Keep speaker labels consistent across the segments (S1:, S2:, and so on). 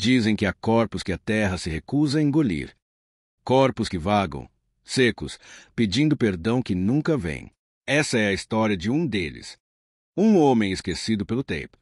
S1: Dizem que há corpos que a terra se recusa a engolir. Corpos que vagam, secos, pedindo perdão que nunca vem. Essa é a história de um deles. Um homem esquecido pelo tempo.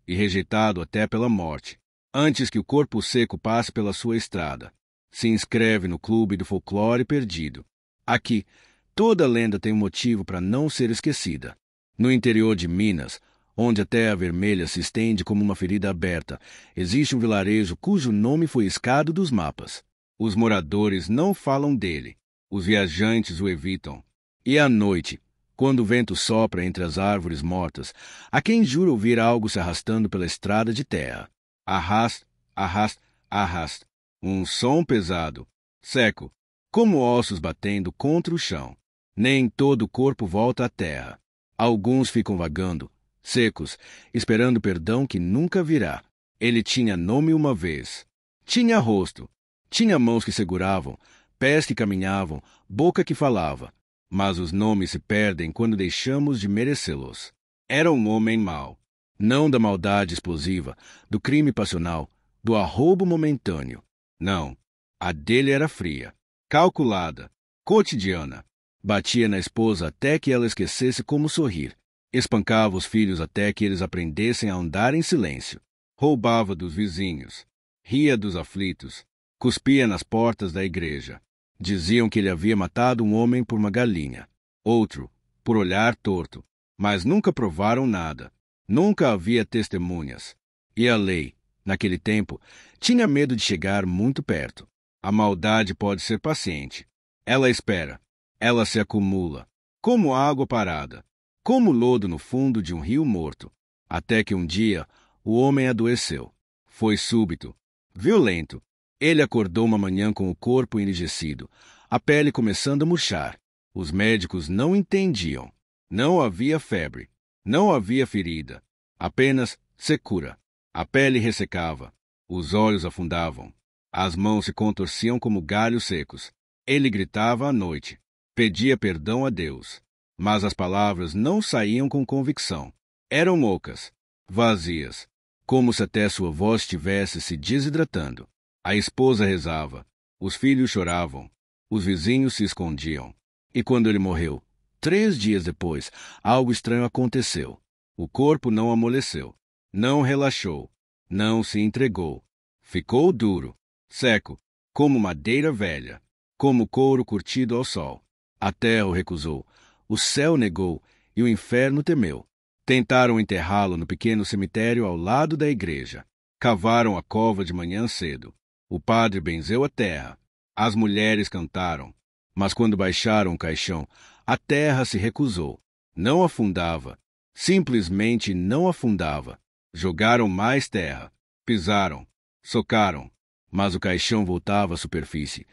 S1: E rejeitado até pela morte. Antes que o corpo seco passe pela sua estrada. Se inscreve no clube do folclore perdido. Aqui, toda lenda tem um motivo para não ser esquecida. No interior de Minas, onde a terra vermelha se estende como uma ferida aberta, existe um vilarejo cujo nome foi riscado dos mapas. Os moradores não falam dele. Os viajantes o evitam. E à noite, quando o vento sopra entre as árvores mortas, há quem jura ouvir algo se arrastando pela estrada de terra. Arrasta, arrasta, arrasta. Um som pesado, seco, como ossos batendo contra o chão. Nem todo o corpo volta à terra. Alguns ficam vagando, secos, esperando perdão que nunca virá. Ele tinha nome uma vez. Tinha rosto. Tinha mãos que seguravam, pés que caminhavam, boca que falava. Mas os nomes se perdem quando deixamos de merecê-los. Era um homem mau. Não da maldade explosiva, do crime passional, do arroubo momentâneo. Não. A dele era fria, calculada, cotidiana. Batia na esposa até que ela esquecesse como sorrir. Espancava os filhos até que eles aprendessem a andar em silêncio. Roubava dos vizinhos. Ria dos aflitos. Cuspia nas portas da igreja. Diziam que ele havia matado um homem por uma galinha. Outro, por olhar torto. Mas nunca provaram nada. Nunca havia testemunhas. E a lei, naquele tempo, tinha medo de chegar muito perto. A maldade pode ser paciente. Ela espera. Ela se acumula. Como água parada. Como lodo no fundo de um rio morto. Até que um dia, o homem adoeceu. Foi súbito. Violento. Ele acordou uma manhã com o corpo enrijecido, a pele começando a murchar. Os médicos não entendiam. Não havia febre. Não havia ferida. Apenas secura. A pele ressecava. Os olhos afundavam. As mãos se contorciam como galhos secos. Ele gritava à noite. Pedia perdão a Deus. Mas as palavras não saíam com convicção. Eram ocas, vazias, como se até sua voz estivesse se desidratando. A esposa rezava, os filhos choravam, os vizinhos se escondiam. E quando ele morreu, 3 dias depois, algo estranho aconteceu. O corpo não amoleceu, não relaxou, não se entregou. Ficou duro, seco, como madeira velha, como couro curtido ao sol. A terra o recusou, o céu negou e o inferno temeu. Tentaram enterrá-lo no pequeno cemitério ao lado da igreja. Cavaram a cova de manhã cedo. O padre benzeu a terra. As mulheres cantaram. Mas quando baixaram o caixão, a terra se recusou. Não afundava. Simplesmente não afundava. Jogaram mais terra. Pisaram. Socaram. Mas o caixão voltava à superfície,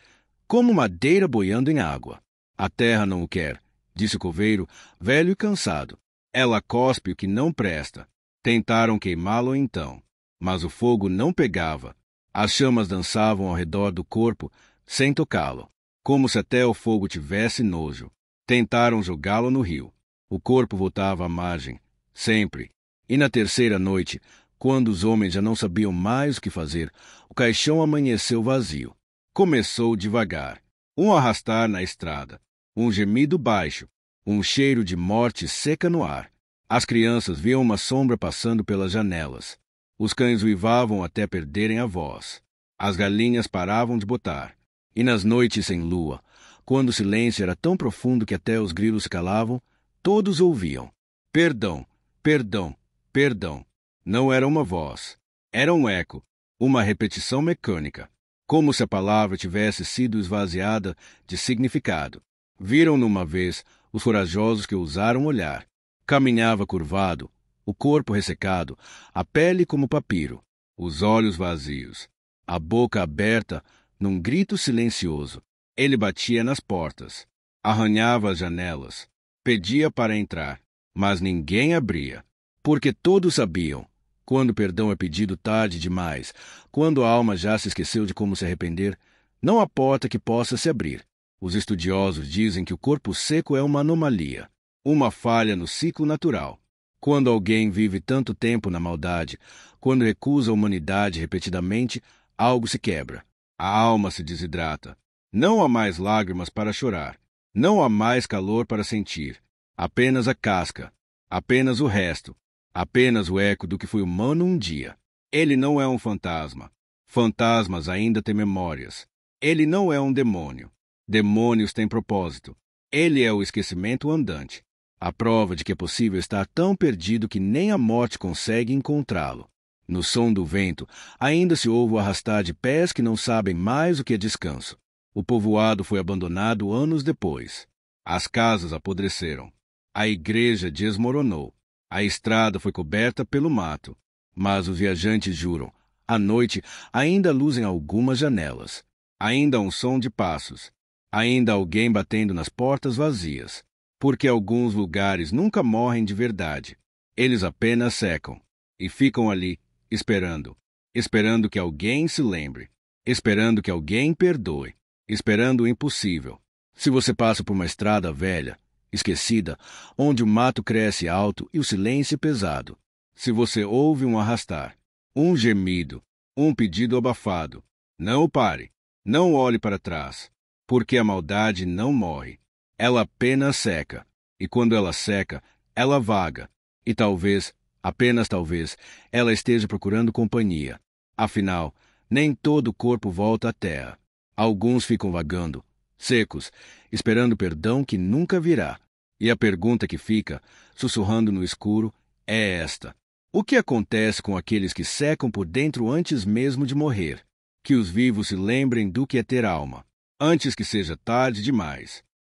S1: como madeira boiando em água. A terra não o quer, disse o coveiro, velho e cansado. Ela cospe o que não presta. Tentaram queimá-lo então, mas o fogo não pegava. As chamas dançavam ao redor do corpo, sem tocá-lo, como se até o fogo tivesse nojo. Tentaram jogá-lo no rio. O corpo voltava à margem, sempre. E na terceira noite, quando os homens já não sabiam mais o que fazer, o caixão amanheceu vazio. Começou devagar. Um arrastar na estrada, um gemido baixo, um cheiro de morte seca no ar. As crianças viam uma sombra passando pelas janelas. Os cães uivavam até perderem a voz. As galinhas paravam de botar. E nas noites sem lua, quando o silêncio era tão profundo que até os grilos se calavam, todos ouviam. Perdão, perdão, perdão. Não era uma voz. Era um eco, uma repetição mecânica, como se a palavra tivesse sido esvaziada de significado. Viram-no uma vez os corajosos que ousaram olhar. Caminhava curvado, o corpo ressecado, a pele como papiro, os olhos vazios, a boca aberta num grito silencioso. Ele batia nas portas, arranhava as janelas, pedia para entrar, mas ninguém abria, porque todos sabiam, quando o perdão é pedido tarde demais, quando a alma já se esqueceu de como se arrepender, não há porta que possa se abrir. Os estudiosos dizem que o corpo seco é uma anomalia, uma falha no ciclo natural. Quando alguém vive tanto tempo na maldade, quando recusa a humanidade repetidamente, algo se quebra. A alma se desidrata. Não há mais lágrimas para chorar. Não há mais calor para sentir. Apenas a casca. Apenas o resto. Apenas o eco do que foi humano um dia. Ele não é um fantasma. Fantasmas ainda têm memórias. Ele não é um demônio. Demônios têm propósito. Ele é o esquecimento andante. A prova de que é possível estar tão perdido que nem a morte consegue encontrá-lo. No som do vento, ainda se ouve o arrastar de pés que não sabem mais o que é descanso. O povoado foi abandonado anos depois. As casas apodreceram. A igreja desmoronou. A estrada foi coberta pelo mato. Mas os viajantes juram, à noite ainda luzem algumas janelas. Ainda há um som de passos. Ainda há alguém batendo nas portas vazias. Porque alguns lugares nunca morrem de verdade. Eles apenas secam. E ficam ali, esperando. Esperando que alguém se lembre. Esperando que alguém perdoe. Esperando o impossível. Se você passa por uma estrada velha, esquecida, onde o mato cresce alto e o silêncio é pesado. Se você ouve um arrastar, um gemido, um pedido abafado, não pare, não olhe para trás, porque a maldade não morre. Ela apenas seca, e quando ela seca, ela vaga, e talvez, apenas talvez, ela esteja procurando companhia. Afinal, nem todo o corpo volta à terra. Alguns ficam vagando, secos, esperando perdão que nunca virá. E a pergunta que fica, sussurrando no escuro, é esta: o que acontece com aqueles que secam por dentro antes mesmo de morrer? Que os vivos se lembrem do que é ter alma, antes que seja tarde demais.